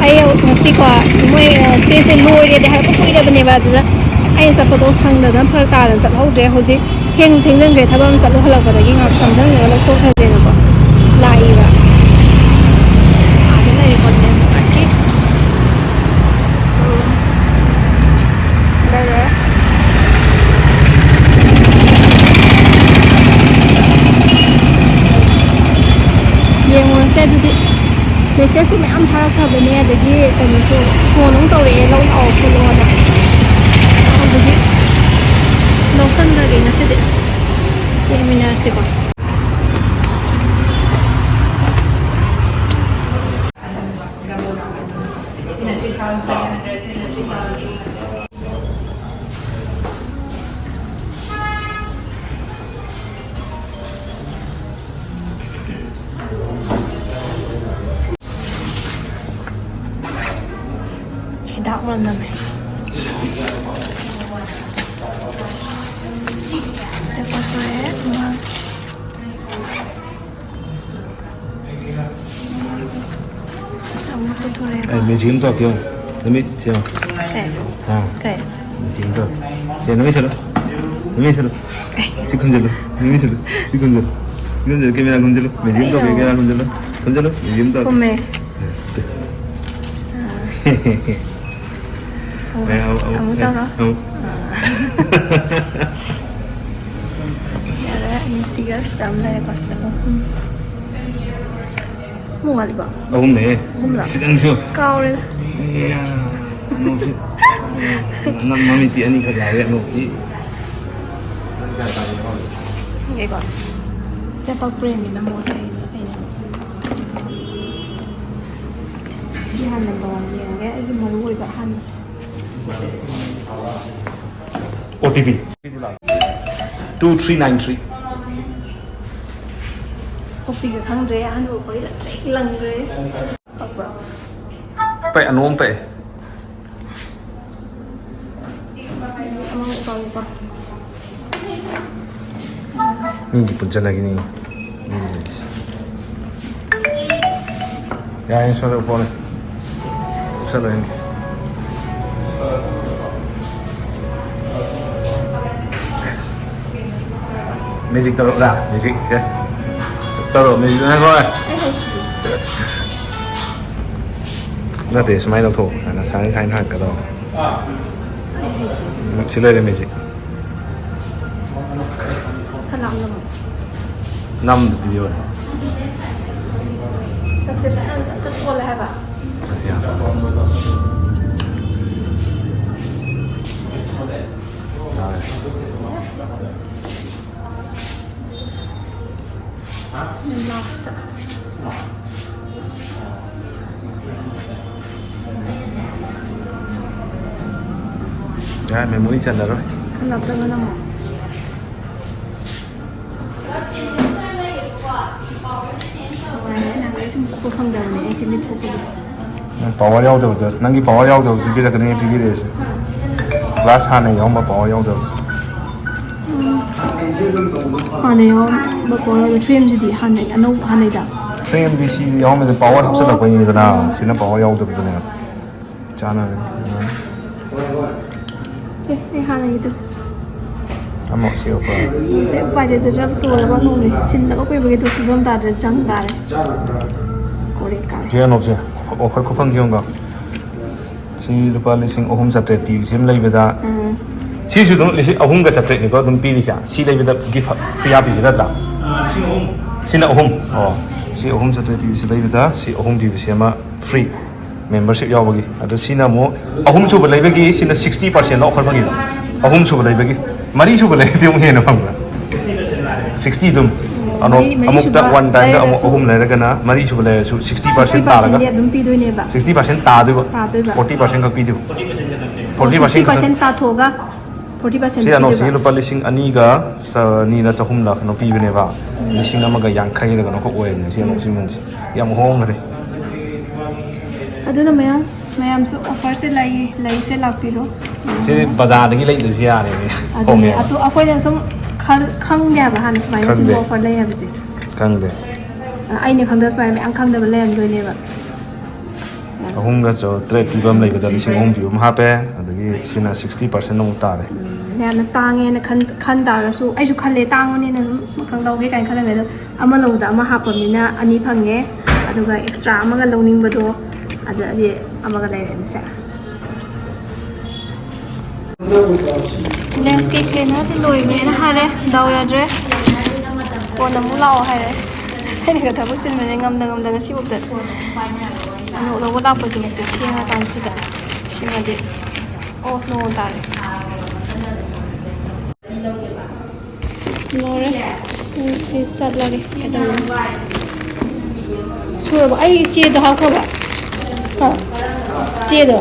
ꯑꯩ ꯉꯁꯤꯀꯣ ꯃꯣꯏ ꯁ꯭ꯇꯦꯖꯁꯦ ꯂꯣꯏꯔꯦꯗꯤ ꯍꯥꯏꯔꯛꯄ ꯀꯨꯏꯔꯕꯅꯦꯕ ꯑꯗꯨꯗ ꯑꯩꯅ ꯆꯠꯄꯗꯣ ꯁꯪꯗꯗꯅ ꯐꯔꯛ ꯇꯥꯗꯅ ꯆꯠꯍꯧꯗ꯭ꯔꯦ ꯍꯧꯖꯤꯛ ꯊꯦꯡꯖꯤꯟꯈ꯭ꯔꯦ ꯊꯕꯛ ꯑꯃ ꯆꯠꯂꯨ ꯍꯜꯂꯛꯄꯗꯒꯤ ꯉꯥꯏꯍꯥꯛ ꯆꯪꯁꯤꯟꯂꯒ ꯂꯧꯊꯣꯛꯈ꯭ꯔꯁꯦꯅꯀꯣ ꯂꯥꯛꯏꯕ ꯑꯥꯗ ꯂꯩꯔꯦ ꯀꯣꯂꯦꯖꯇꯒꯤ ꯂꯩꯔꯦ ꯌꯦꯡꯉꯨꯔꯁꯦ ꯑꯗꯨꯗꯤ ꯃꯦꯁꯦꯖꯁꯨ ꯃꯌꯥꯝ ꯊꯥꯔꯛꯈ꯭ꯔꯕꯅꯦ ꯑꯗꯒꯤ ꯀꯩꯅꯣꯁꯨ ꯐꯣꯟ ꯑꯃꯨꯛ ꯇꯧꯔꯛꯑꯦ ꯂꯧ ꯂꯥꯛꯑꯣ ꯈꯣꯠꯂꯣꯅ ꯑꯗꯨꯒꯤ ꯂꯧꯁꯟꯈ꯭ꯔꯒꯦ ꯉꯁꯤꯗꯤ ꯌꯦꯡꯃꯤꯟꯅꯔꯁꯤꯀꯣ hidap namanya. Siapa tuh ya? Sama tuh ya. Mesin tuh kyo, demi siapa? Kayak. Mesin tuh. Siapa namanya siapa? Namanya siapa? Si Kunjalo. Namanya siapa? Si Kunjalo. Kunjalo kayak Kunjalo. Mesin tuh kayak Kunjalo. Kunjalo. Mesin tuh. Kome. Kamu tahu loh? Ya, ini sih guys, tambah ya pasti. Mau kali bang? 네. 시장쇼. Kau nih. Iya. Anu sih. Nam mami ti ani ka gaya no. Oke bang. Sepak premi na mo sa ini. Sihan ng bawang yan. Kaya ay maluwi ba halos. OTP 2393 Kopi ka kang dre ano ko ila lang dre. Pagba. Pe ano pe? Amang ikaw pa. Hindi punca lagi nih. Ya ini sudah upon. Sudah ini. Music taruh dah, music ya. Taruh music mana kau? Nanti semai dah tu, anak saya nak kau. Sila ada music. Kenam nama. 5 video. Saksikan satu boleh apa? Ya. Master. Ya, memori chanda rồi. Kenapa dengan nama? Sebenarnya nanti cuma aku panggil ni, sini cukup. Power yau dah, nanti power yau dah, pipi dah kena pipi deh. Glass hane yau mah power yau dah. Hane yau, bapak frame jadi hane, anu hane dah. Frame di sini yau mah power hapsa lah kau ini tu na, sini power yau dah betul ni. Cana. Cek, ni hane itu. Amak siapa? Saya pada sejak tu lah bang ni, cinta aku begitu belum tak ada jangkar. Korek kali. Jangan opsi, offer kupang kiong kau. Si lupa lising ohum satu pi, sim lagi beda. Si sudah lising ohum ke satu ni kau tu pi lisah, si lagi beda gift free api sih dah. Si nak ohum, oh, si ohum satu pi si lagi beda, si ohum pi si ama free membership yau bagi. Ada si namu ohum cuba lagi bagi, si na 60% offer bagi. Ohum cuba lagi bagi. Mari cuba lagi dia mungkin apa? 60 tu. Ano amuk tak one time dah amuk ohum lagi kan? Mari cuba lagi 60% tak lagi. 60% tak tu. 40% kau pidu. 40% tak thoga. 40% si ano si lupa lising ani ga sa ni na sa hum la no pi bene ba. Lising ama ga yang khai la no ko oen si ano si mun si. Yang hong re. Ado na mayam so offer se lai se lapiro. Si bazar dagi lai du si ya ne. Ado ne atu akoi na som khang ya ba han smai si offer lai ha bisi. Kang de. Ai ne khang da smai me ang khang da ba lai an doi ne ba. ꯑꯍꯨꯝꯒ ꯇꯔꯦꯠ ꯄꯤꯕ ꯑꯃ ꯂꯩꯕꯗ ꯂꯤꯁꯤꯡ ꯑꯍꯨꯝ ꯄꯤꯕ ꯑꯃ ꯍꯥꯞꯄꯦ ꯑꯗꯒꯤ ꯁꯤꯅ 60% ꯑꯃꯨꯛ ꯇꯥꯔꯦ ꯌꯥꯝꯅ ꯇꯥꯡꯉꯦꯅ ꯈꯟ ꯇꯥꯔꯁꯨ ꯑꯩꯁꯨ ꯈꯜꯂꯦ ꯇꯥꯡꯕꯅꯤꯅ ꯑꯗꯨꯝ ꯃꯈꯜ ꯂꯧꯒꯦ ꯀꯥꯏꯅ ꯈꯜꯂꯝꯃꯦ ꯑꯗꯣ ꯑꯃ ꯂꯧꯕꯗ ꯑꯃ ꯍꯥꯞꯄꯕꯅꯤ나 ꯑꯅꯤ ꯐꯪꯉꯦ ꯑꯗꯨꯒ ꯑꯦꯛꯁꯇ꯭ꯔꯥ ꯑꯃꯒ ꯂꯧꯅꯤꯡꯕꯗꯣ ꯑꯗꯨꯗꯤ ꯑꯃꯒ ꯂꯩꯔꯦꯅꯁꯦ ꯂꯦꯟꯁꯀꯦꯞ ꯀ꯭ꯂꯤꯅꯔꯗꯤ ꯂꯣꯏꯕꯅꯦꯅ ꯍꯥꯏꯔꯦ ꯗꯥꯎ ꯌꯥꯗ꯭ꯔꯦ ꯐꯣꯟ ꯑꯃꯨꯛ ꯂꯥꯛꯑꯣ ꯍꯥꯏꯔꯦ ꯑꯩꯅꯒ ꯊꯕꯛ ꯆꯤꯟꯕꯅꯦ ꯉꯝꯗ ꯉꯁꯤꯐꯥꯎꯗ ꯑꯅꯧ ꯂꯧꯕ ꯂꯥꯛꯄꯁꯤꯐꯥꯎꯗ ꯊꯦꯡꯉꯀꯥꯟꯁꯤꯗ ꯁꯤꯃꯗꯤ ꯑꯣ ꯅꯣꯡ ꯇꯥꯔꯦ ꯂꯣꯏꯔꯦ ꯁꯤ ꯆꯠꯂꯒꯦ ꯀꯩꯗꯧꯔꯦ ꯁꯨꯔꯕ ꯑꯩ ꯆꯦꯗꯣ ꯍꯥꯞꯈ꯭ꯔꯕ ꯆꯦꯗꯣ